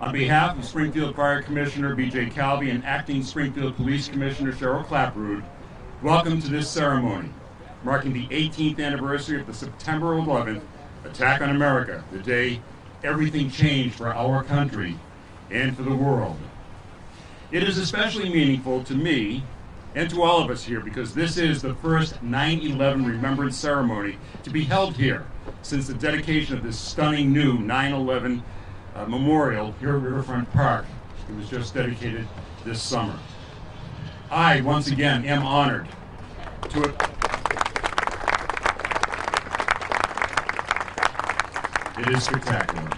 On behalf of Springfield Fire Commissioner B.J. Calvi and Acting Springfield Police Commissioner Cheryl Clapperud, welcome to this ceremony, marking the 18th anniversary of the September 11th attack on America, the day everything changed for our country and for the world. It is especially meaningful to me and to all of us here because this is the first 9/11 Remembrance ceremony to be held here since the dedication of this stunning new 9/11 memorial here at Riverfront Park. It was just dedicated this summer. I, once again, am honored to It is spectacular.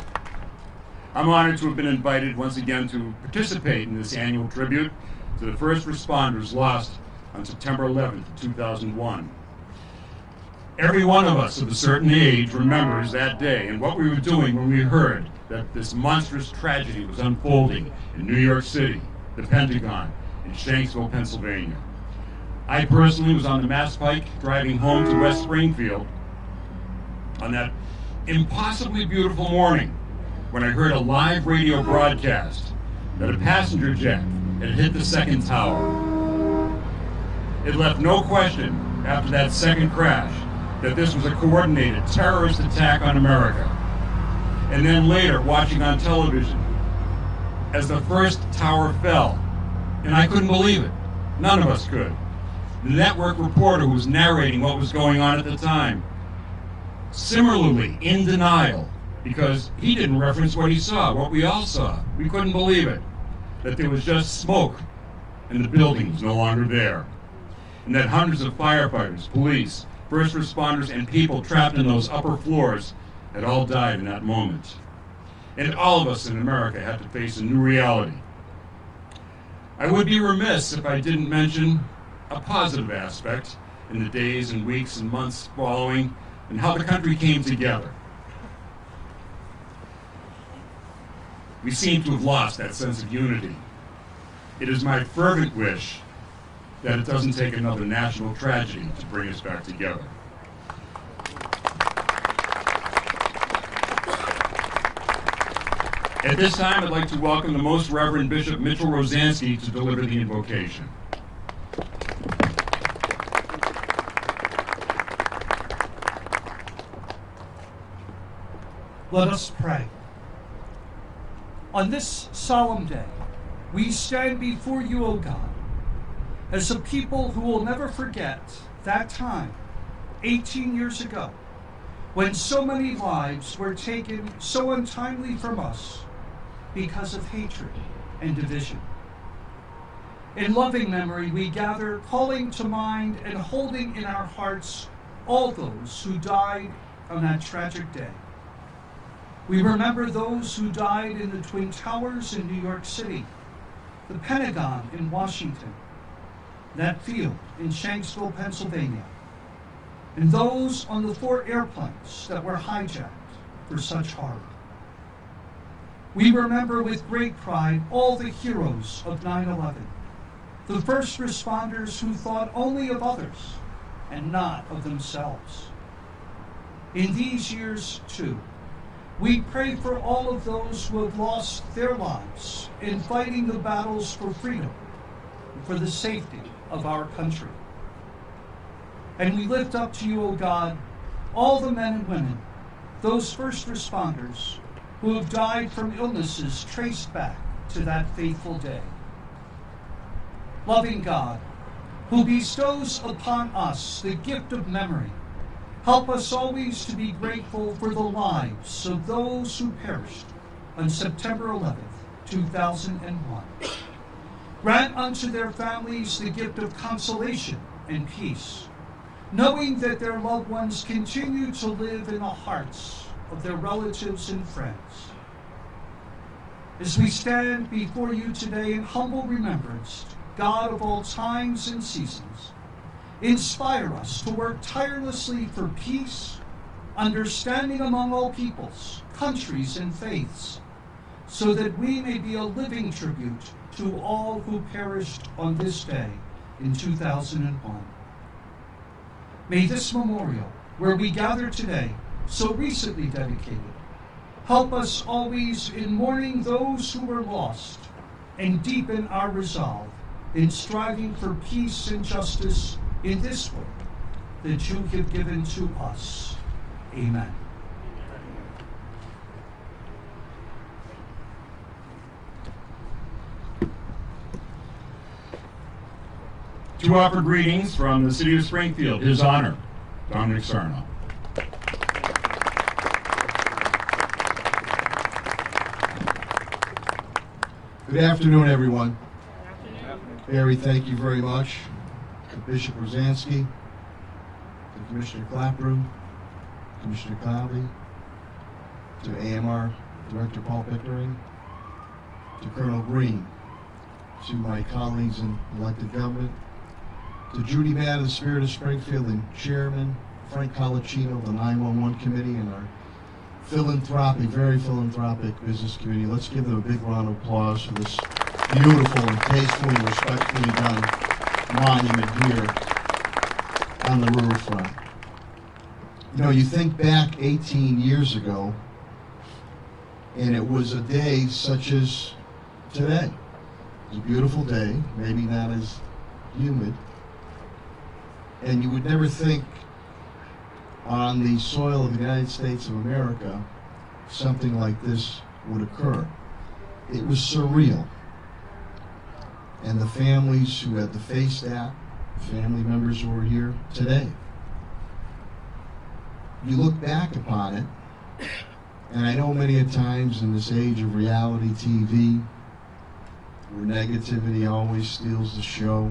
I'm honored to have been invited once again to participate in this annual tribute to the first responders lost on September 11th, 2001. Every one of us of a certain age remembers that day and what we were doing when we heard that this monstrous tragedy was unfolding in New York City, the Pentagon, and Shanksville, Pennsylvania. I personally was on the Mass Pike driving home to West Springfield on that impossibly beautiful morning when I heard a live radio broadcast that a passenger jet had hit the second tower. It left no question after that second crash that this was a coordinated terrorist attack on America. And then later, watching on television, as the first tower fell, and I couldn't believe it. None of us could. The network reporter who was narrating what was going on at the time, similarly in denial, because he didn't reference what he saw, what we all saw. We couldn't believe it, that there was just smoke and the building was no longer there. And that hundreds of firefighters, police, first responders, and people trapped in those upper floors had all died in that moment. And all of us in America had to face a new reality. I would be remiss if I didn't mention a positive aspect in the days and weeks and months following and how the country came together. We seem to have lost that sense of unity. It is my fervent wish that it doesn't take another national tragedy to bring us back together. At this time, I'd like to welcome the Most Reverend Bishop Mitchell Rosansky to deliver the invocation. Let us pray. On this solemn day, we stand before you, O God, as a people who will never forget that time, 18 years ago, when so many lives were taken so untimely from us because of hatred and division. In loving memory, we gather, calling to mind and holding in our hearts all those who died on that tragic day. We remember those who died in the Twin Towers in New York City, the Pentagon in Washington, that field in Shanksville, Pennsylvania, and those on the 4 airplanes that were hijacked for such horror. We remember with great pride all the heroes of 9/11, the first responders who thought only of others and not of themselves. In these years, too, we pray for all of those who have lost their lives in fighting the battles for freedom and for the safety of our country. And we lift up to you, O God, all the men and women, those first responders who have died from illnesses traced back to that fateful day. Loving God, who bestows upon us the gift of memory, help us always to be grateful for the lives of those who perished on September 11th, 2001. Grant unto their families the gift of consolation and peace, knowing that their loved ones continue to live in the hearts of their relatives and friends. As we stand before you today in humble remembrance, God of all times and seasons, inspire us to work tirelessly for peace, understanding among all peoples, countries, and faiths, so that we may be a living tribute to all who perished on this day in 2001. May this memorial, where we gather today, so recently dedicated, Help us always in mourning those who were lost, and deepen our resolve in striving for peace and justice in this world that you have given to us. Amen. To offer greetings from the city of Springfield, His Honor, Dominic Sarno. Good afternoon, everyone. Barry, thank you very much. To Bishop Rosansky, to Commissioner Clapper, Commissioner Clavey, to AMR Director Paul Pickering, to Colonel Green, to my colleagues in elected government, to Judy Matt of the Spirit of Springfield and Chairman Frank Colacino of the 911 Committee and our very philanthropic business community. Let's give them a big round of applause for this beautiful and tastefully and respectfully done monument here on the Riverfront. You know, you think back 18 years ago, and it was a day such as today. It was a beautiful day, maybe not as humid, and you would never think on the soil of the United States of America something like this would occur. It was surreal. And the families who had to face that, family members who are here today, you look back upon it, and I know many a times in this age of reality TV, where negativity always steals the show,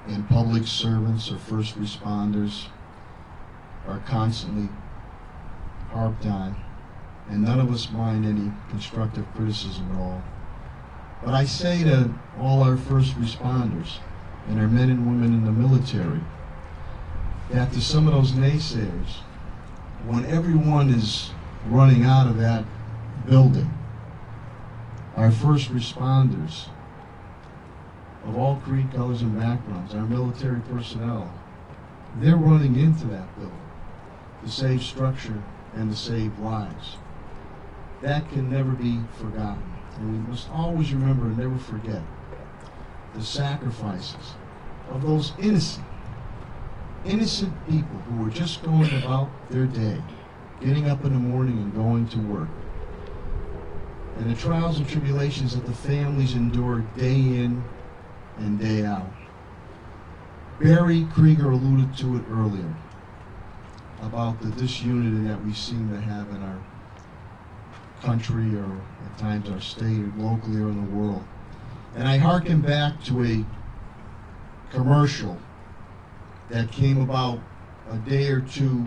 and public servants or first responders are constantly harped on, and none of us mind any constructive criticism at all. But I say to all our first responders and our men and women in the military that to some of those naysayers, when everyone is running out of that building, our first responders of all creed, colors, and backgrounds, our military personnel, they're running into that building to save structure and to save lives. That can never be forgotten. And we must always remember and never forget the sacrifices of those innocent people who were just going about their day, getting up in the morning and going to work. And the trials and tribulations that the families endure day in and day out. Barry Krieger alluded to it earlier about the disunity that we seem to have in our country, or at times our state, or locally, or in the world. And I hearken back to a commercial that came about a day or two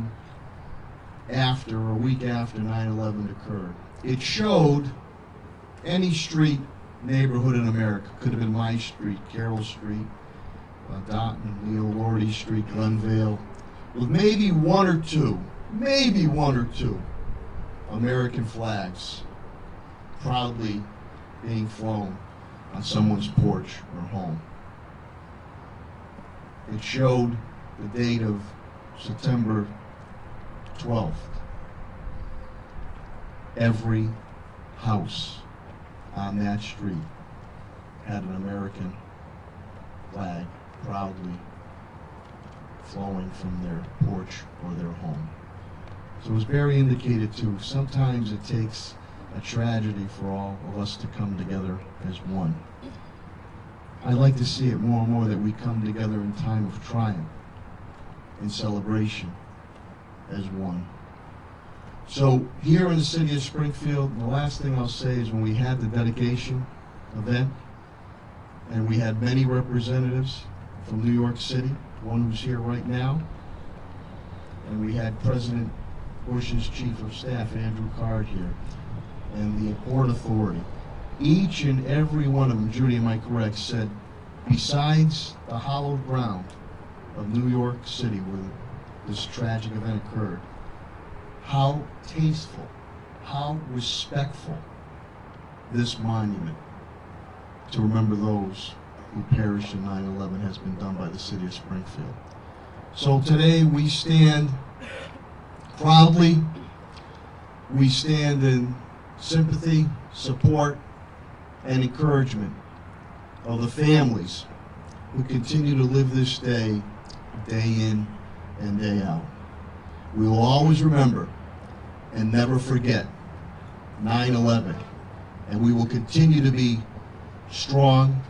after, or a week after 9/11 occurred. It showed any street neighborhood in America. Could have been my street, Carroll Street, Dotton, Neil Lordy Street, Glenvale, with maybe one or two American flags proudly being flown on someone's porch or home. It showed the date of September 12th. Every house on that street had an American flag proudly flowing from their porch or their home. So as Barry indicated too, sometimes it takes a tragedy for all of us to come together as one. I like to see it more and more that we come together in time of triumph, in celebration, as one. So here in the city of Springfield, the last thing I'll say is when we had the dedication event, and we had many representatives from New York City, one who's here right now, and we had President Bush's Chief of Staff, Andrew Card, here, and the Port Authority. Each and every one of them, Judy, am I correct, said, besides the hallowed ground of New York City where this tragic event occurred, how tasteful, how respectful this monument to remember those who perished in 9/11 has been done by the city of Springfield. So today we stand proudly we stand in sympathy, support, and encouragement of the families who continue to live this day, day in and day out. We will always remember and never forget 9/11, and we will continue to be strong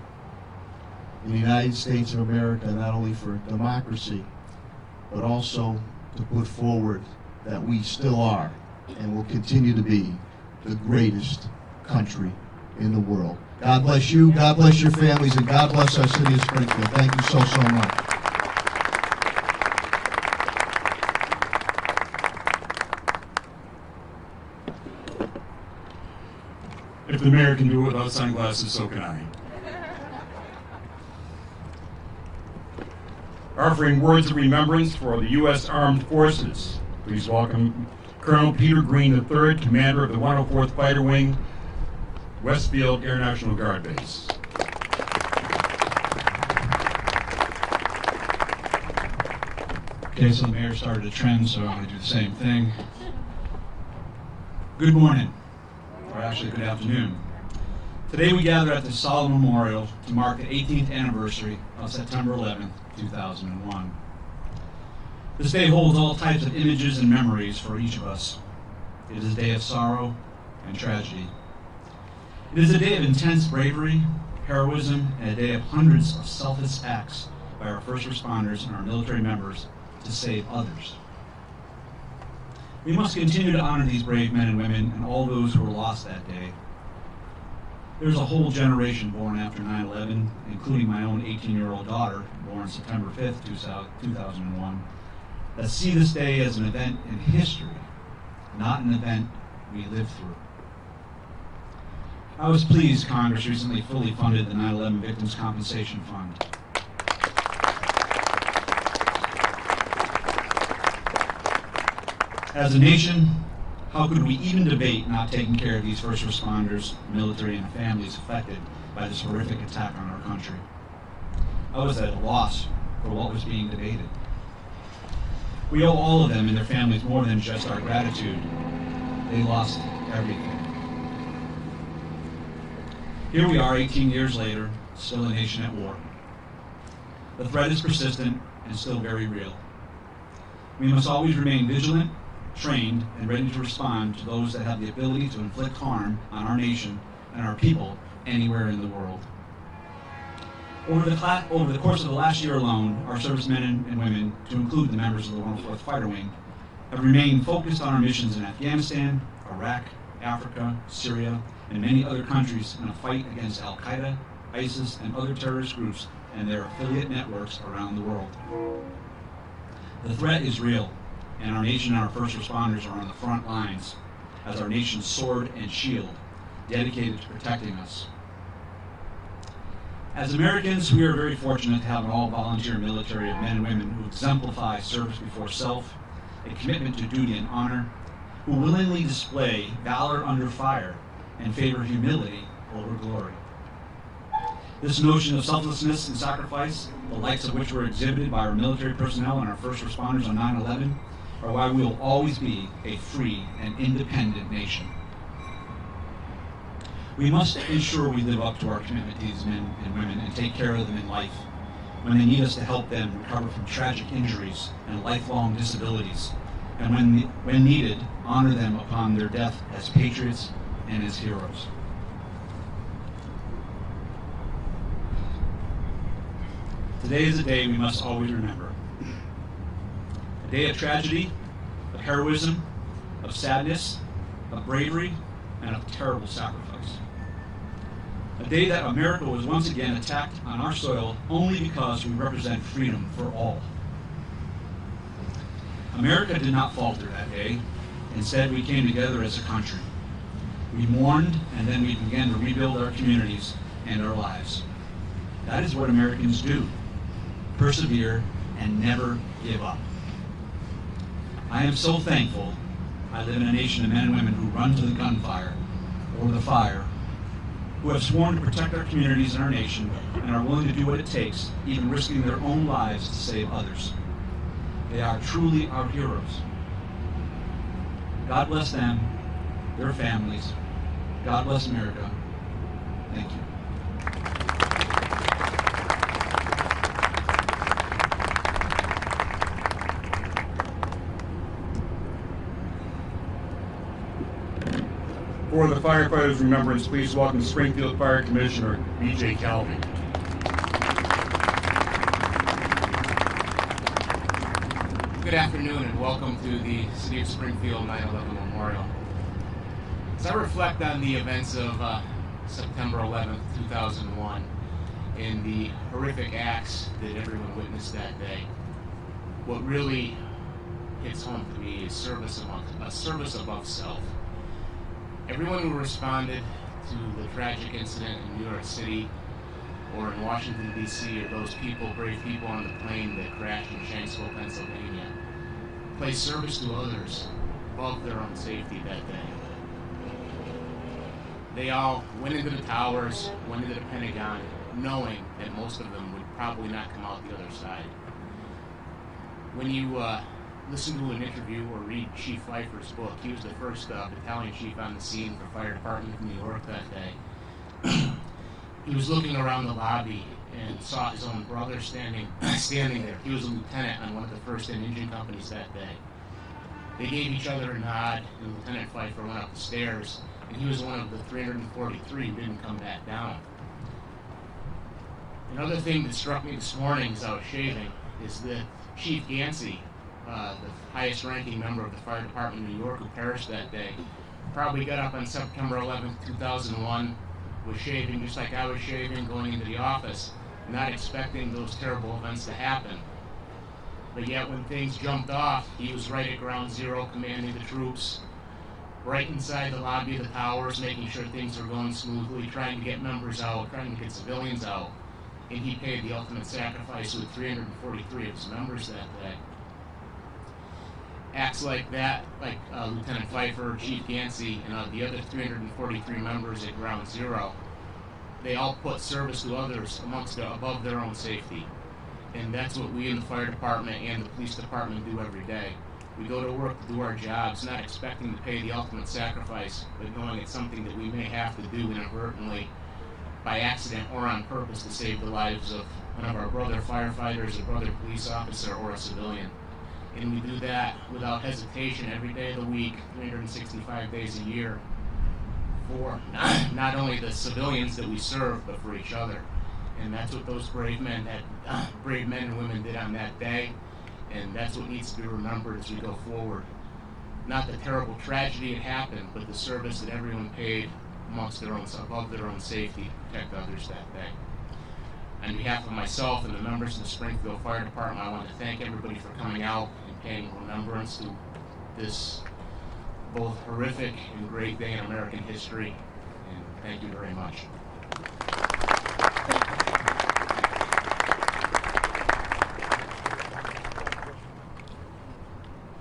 in the United States of America, not only for democracy, but also to put forward that we still are and will continue to be the greatest country in the world. God bless you, God bless your families, and God bless our city of Springfield. Thank you so, so much. If the mayor can do it without sunglasses, so can I. Offering words of remembrance for the U.S. Armed Forces, please welcome Colonel Peter Green III, commander of the 104th Fighter Wing, Westfield Air National Guard Base. Okay, so the mayor started a trend, so I'm going to do the same thing. Good morning, or actually good afternoon. Today we gather at the solemn memorial to mark the 18th anniversary of September 11th, 2001. This day holds all types of images and memories for each of us. It is a day of sorrow and tragedy. It is a day of intense bravery, heroism, and a day of hundreds of selfless acts by our first responders and our military members to save others. We must continue to honor these brave men and women and all those who were lost that day. There's a whole generation born after 9/11, including my own 18-year-old daughter, born September 5th, 2001, that see this day as an event in history, not an event we lived through. I was pleased Congress recently fully funded the 9/11 Victims' Compensation Fund. As a nation, how could we even debate not taking care of these first responders, military, and families affected by this horrific attack on our country? I was at a loss for what was being debated. We owe all of them and their families more than just our gratitude. They lost everything. Here we are 18 years later, still a nation at war. The threat is persistent and still very real. We must always remain vigilant, trained, and ready to respond to those that have the ability to inflict harm on our nation and our people anywhere in the world. Over the course of the last year alone, our servicemen and women, to include the members of the 104th Fighter Wing, have remained focused on our missions in Afghanistan, Iraq, Africa, Syria, and many other countries in a fight against Al-Qaeda, ISIS, and other terrorist groups and their affiliate networks around the world. The threat is real, and our nation and our first responders are on the front lines as our nation's sword and shield, dedicated to protecting us. As Americans, we are very fortunate to have an all-volunteer military of men and women who exemplify service before self, a commitment to duty and honor, who willingly display valor under fire and favor humility over glory. This notion of selflessness and sacrifice, the likes of which were exhibited by our military personnel and our first responders on 9/11, are why we will always be a free and independent nation. We must ensure we live up to our commitment to these men and women and take care of them in life when they need us to help them recover from tragic injuries and lifelong disabilities, and when needed, honor them upon their death as patriots and as heroes. Today is a day we must always remember. A day of tragedy, of heroism, of sadness, of bravery, and of terrible sacrifice. A day that America was once again attacked on our soil only because we represent freedom for all. America did not falter that day. Instead, we came together as a country. We mourned, and then we began to rebuild our communities and our lives. That is what Americans do: persevere and never give up. I am so thankful I live in a nation of men and women who run to the gunfire or the fire, who have sworn to protect our communities and our nation, and are willing to do what it takes, even risking their own lives to save others. They are truly our heroes. God bless them, their families. God bless America. Thank you. For the Firefighters Remembrance, please welcome Springfield Fire Commissioner B.J. Calvi. Good afternoon and welcome to the City of Springfield 9/11 Memorial. As I reflect on the events of September 11th, 2001 and the horrific acts that everyone witnessed that day, what really hits home to me is service above self. Everyone who responded to the tragic incident in New York City or in Washington, D.C., or those people, brave people on the plane that crashed in Shanksville, Pennsylvania, placed service to others above their own safety that day. They all went into the towers, went into the Pentagon, knowing that most of them would probably not come out the other side. When you listen to an interview or read Chief Pfeiffer's book, he was the first battalion chief on the scene for Fire Department of New York that day. He was looking around the lobby and saw his own brother standing there. He was a lieutenant on one of the first engine companies that day. They gave each other a nod, and Lieutenant Pfeiffer went up the stairs, and he was one of the 343 who didn't come back down. Another thing that struck me this morning as I was shaving is that Chief Gansey, the highest ranking member of the Fire Department of New York who perished that day, probably got up on September 11th, 2001, was shaving just like I was shaving, going into the office, not expecting those terrible events to happen. But yet when things jumped off, he was right at ground zero commanding the troops, right inside the lobby of the towers, making sure things were going smoothly, trying to get members out, trying to get civilians out. And he paid the ultimate sacrifice with 343 of his members that day. Acts like that, like Lieutenant Pfeiffer, Chief Gansey, and the other 343 members at Ground Zero, they all put service to others above their own safety. And that's what we in the fire department and the police department do every day. We go to work to do our jobs, not expecting to pay the ultimate sacrifice, but knowing it's something that we may have to do inadvertently, by accident or on purpose, to save the lives of one of our brother firefighters, a brother police officer, or a civilian. And we do that without hesitation every day of the week, 365 days a year, for not only the civilians that we serve, but for each other. And that's what those brave men and women did on that day, and that's what needs to be remembered as we go forward. Not the terrible tragedy that happened, but the service that everyone paid above their own safety to protect others that day. On behalf of myself and the members of the Springfield Fire Department, I want to thank everybody for coming out and paying remembrance to this both horrific and great day in American history. And thank you very much.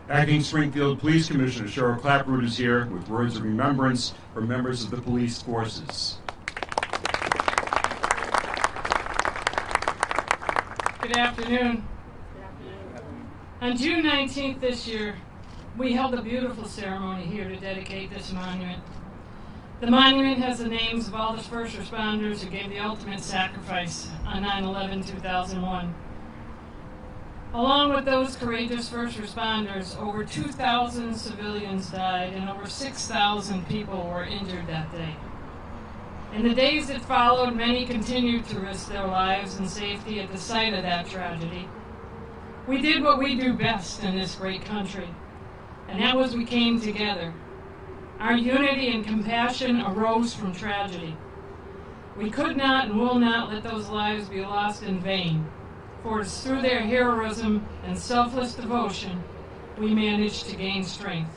Acting Springfield Police Commissioner Cheryl Clapproot is here with words of remembrance for members of the police forces. Good afternoon. On June 19th this year, we held a beautiful ceremony here to dedicate this monument. The monument has the names of all the first responders who gave the ultimate sacrifice on 9/11/2001. Along with those courageous first responders, over 2,000 civilians died and over 6,000 people were injured that day. In the days that followed, many continued to risk their lives and safety at the site of that tragedy. We did what we do best in this great country, and that was we came together. Our unity and compassion arose from tragedy. We could not and will not let those lives be lost in vain, for it's through their heroism and selfless devotion we managed to gain strength.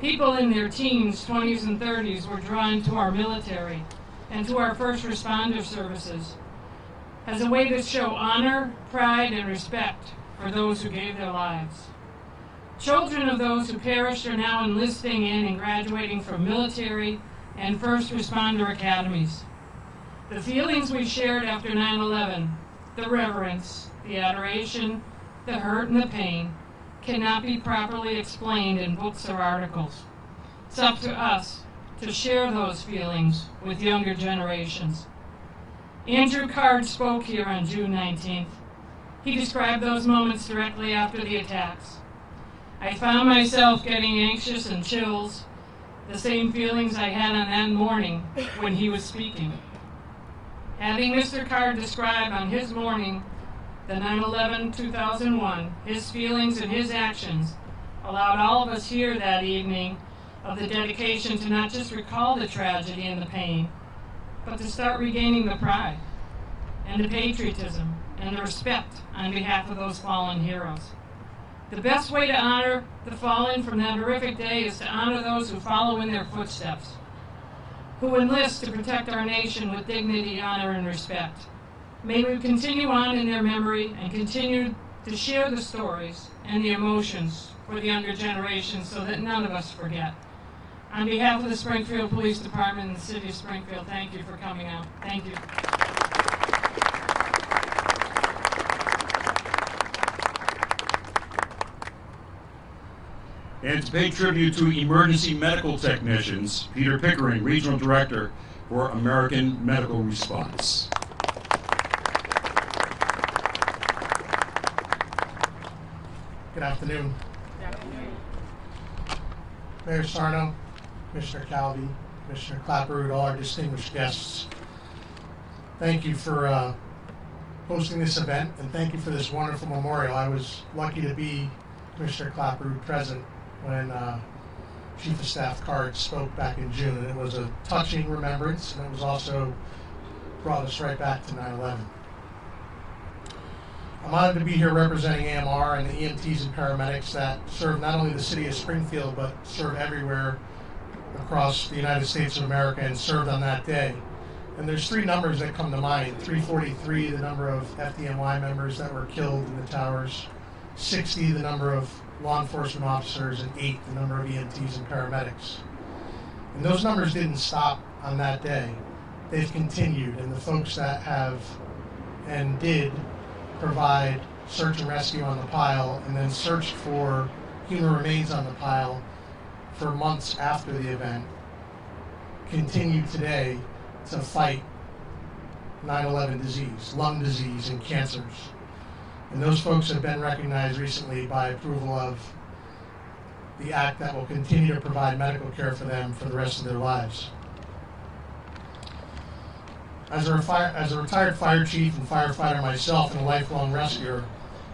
People in their teens, 20s, and 30s were drawn to our military and to our first responder services as a way to show honor, pride, and respect for those who gave their lives. Children of those who perished are now enlisting in and graduating from military and first responder academies. The feelings we shared after 9/11, the reverence, the adoration, the hurt, and the pain cannot be properly explained in books or articles. It's up to us to share those feelings with younger generations. Andrew Card spoke here on June 19th. He described those moments directly after the attacks. I found myself getting anxious and chills, the same feelings I had on that morning when he was speaking. Having Mr. Card describe on his morning, the 9/11/2001, his feelings and his actions allowed all of us here that evening of the dedication to not just recall the tragedy and the pain, but to start regaining the pride and the patriotism and the respect on behalf of those fallen heroes. The best way to honor the fallen from that horrific day is to honor those who follow in their footsteps, who enlist to protect our nation with dignity, honor, and respect. May we continue on in their memory and continue to share the stories and the emotions for the younger generation so that none of us forget. On behalf of the Springfield Police Department and the City of Springfield, thank you for coming out. Thank you. And to pay tribute to emergency medical technicians, Peter Pickering, Regional Director for American Medical Response. Good afternoon. Mayor Sarno, Commissioner Calvi, Commissioner Clapperud, all our distinguished guests. Thank you for hosting this event, and thank you for this wonderful memorial. I was lucky to be, Commissioner Clapperud, present when Chief of Staff Card spoke back in June, and it was a touching remembrance, and it was also brought us right back to 9/11. I'm honored to be here representing AMR and the EMTs and paramedics that serve not only the city of Springfield, but serve everywhere across the United States of America and served on that day. And there's three numbers that come to mind: 343, the number of FDNY members that were killed in the towers; 60, the number of law enforcement officers; and 8, the number of EMTs and paramedics. And those numbers didn't stop on that day. They've continued, and the folks that have and did provide search and rescue on the pile and then searched for human remains on the pile for months after the event continue today to fight 9/11 disease, lung disease, and cancers. And those folks have been recognized recently by approval of the act that will continue to provide medical care for them for the rest of their lives. As a retired fire chief and firefighter myself and a lifelong rescuer,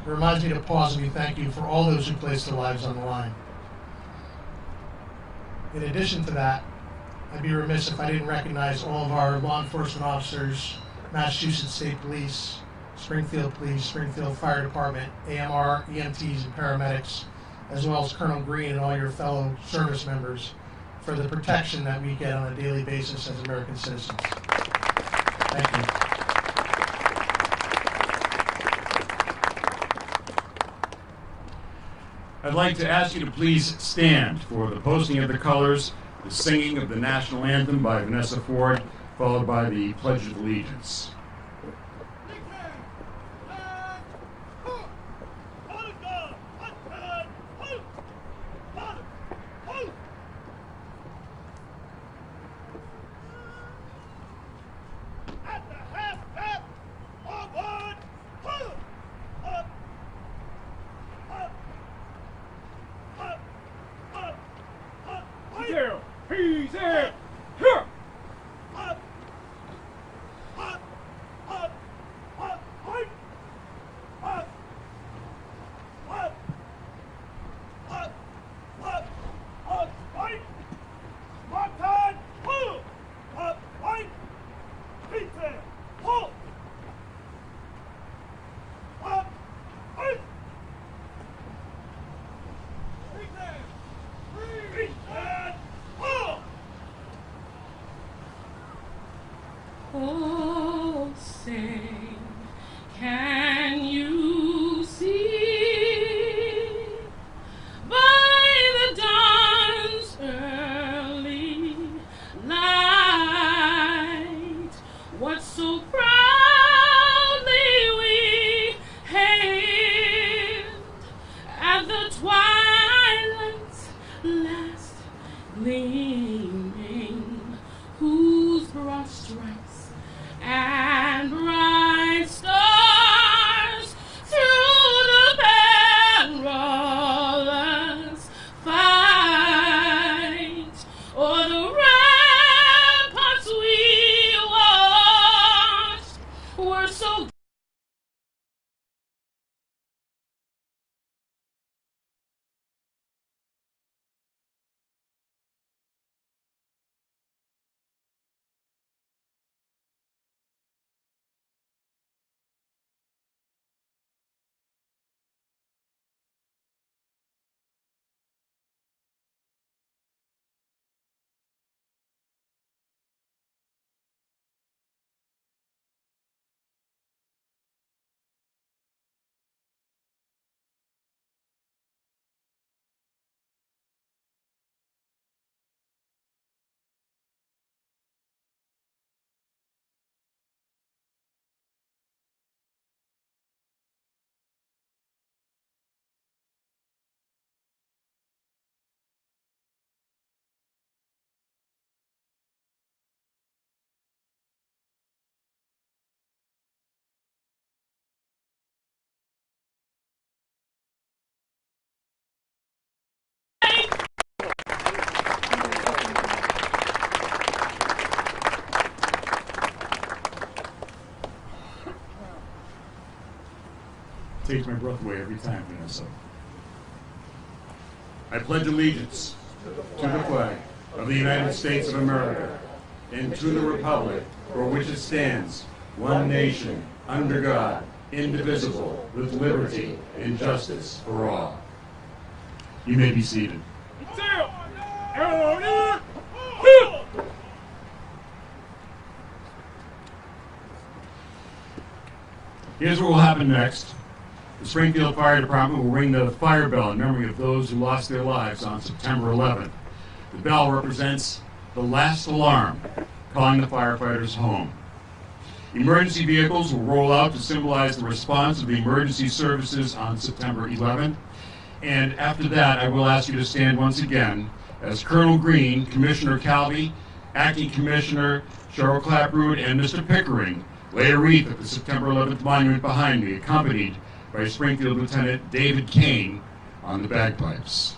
it reminds me to pause and be thank you for all those who placed their lives on the line. In addition to that, I'd be remiss if I didn't recognize all of our law enforcement officers, Massachusetts State Police, Springfield Police, Springfield Fire Department, AMR, EMTs, and paramedics, as well as Colonel Green and all your fellow service members for the protection that we get on a daily basis as American citizens. Thank you. I'd like to ask you to please stand for the posting of the colors, the singing of the national anthem by Vanessa Ford, followed by the Pledge of Allegiance. Oh, say, can you see by the dawn's early light what so proudly we hailed at the twilight's last gleam? stripes and bright stars through the perilous fight. O'er the ramparts we watched were so Takes my breath away every time, Vanessa. I pledge allegiance to the flag of the United States of America and to the republic for which it stands, one nation, under God, indivisible, with liberty and justice for all. You may be seated. Here's what will happen next. The Springfield Fire Department will ring the fire bell in memory of those who lost their lives on September 11th. The bell represents the last alarm, calling the firefighters home. Emergency vehicles will roll out to symbolize the response of the emergency services on September 11th. And after that, I will ask you to stand once again as Colonel Green, Commissioner Calvi, Acting Commissioner Cheryl Clapprood, and Mr. Pickering lay a wreath at the September 11th monument behind me, accompanied by Springfield Lieutenant David Kane on the bagpipes.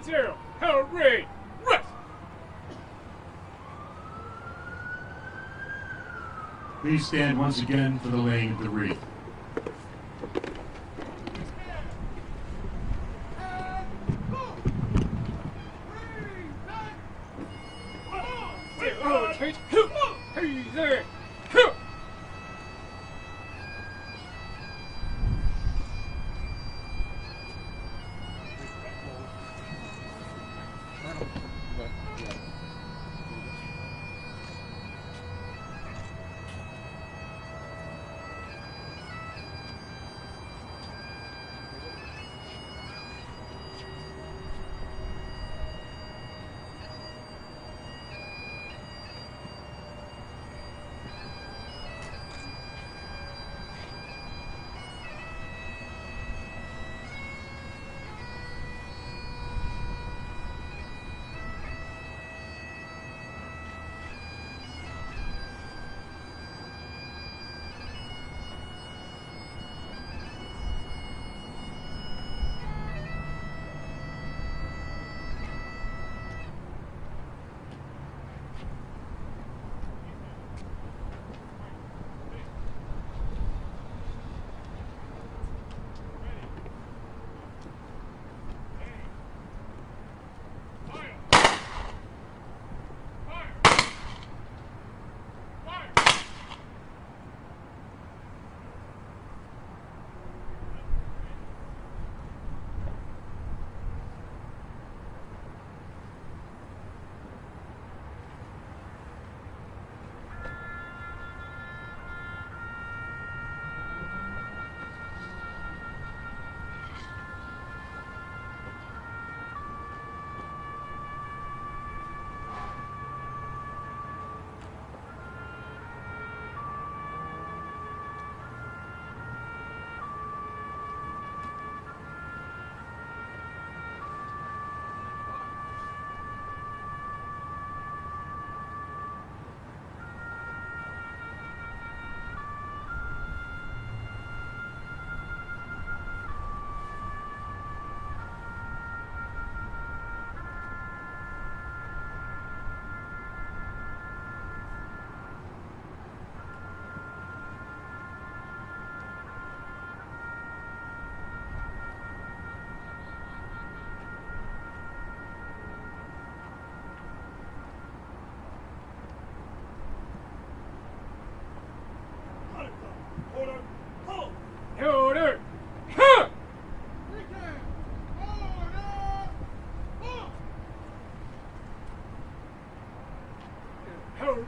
Zero, hurry, rest! Please stand once again for the laying of the wreath. Hey there!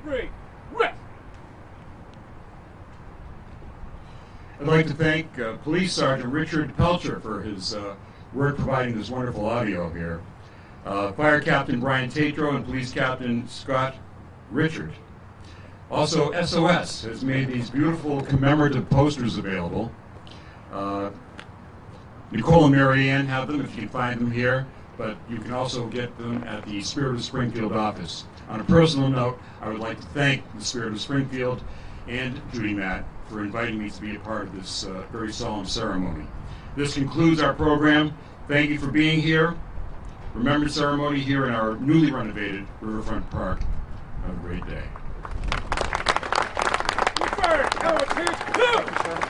Hooray! Right! I'd like to thank Police Sergeant Richard Pelcher for his work providing this wonderful audio here. Fire Captain Brian Tatro and Police Captain Scott Richard. Also, SOS has made these beautiful commemorative posters available. Nicole and Mary Ann have them if you can find them here, but you can also get them at the Spirit of Springfield office. On a personal note, I would like to thank the Spirit of Springfield and Judy Matt for inviting me to be a part of this very solemn ceremony. This concludes our program. Thank you for being here. Remembrance ceremony here in our newly renovated Riverfront Park. Have a great day. Fire! Now it's his.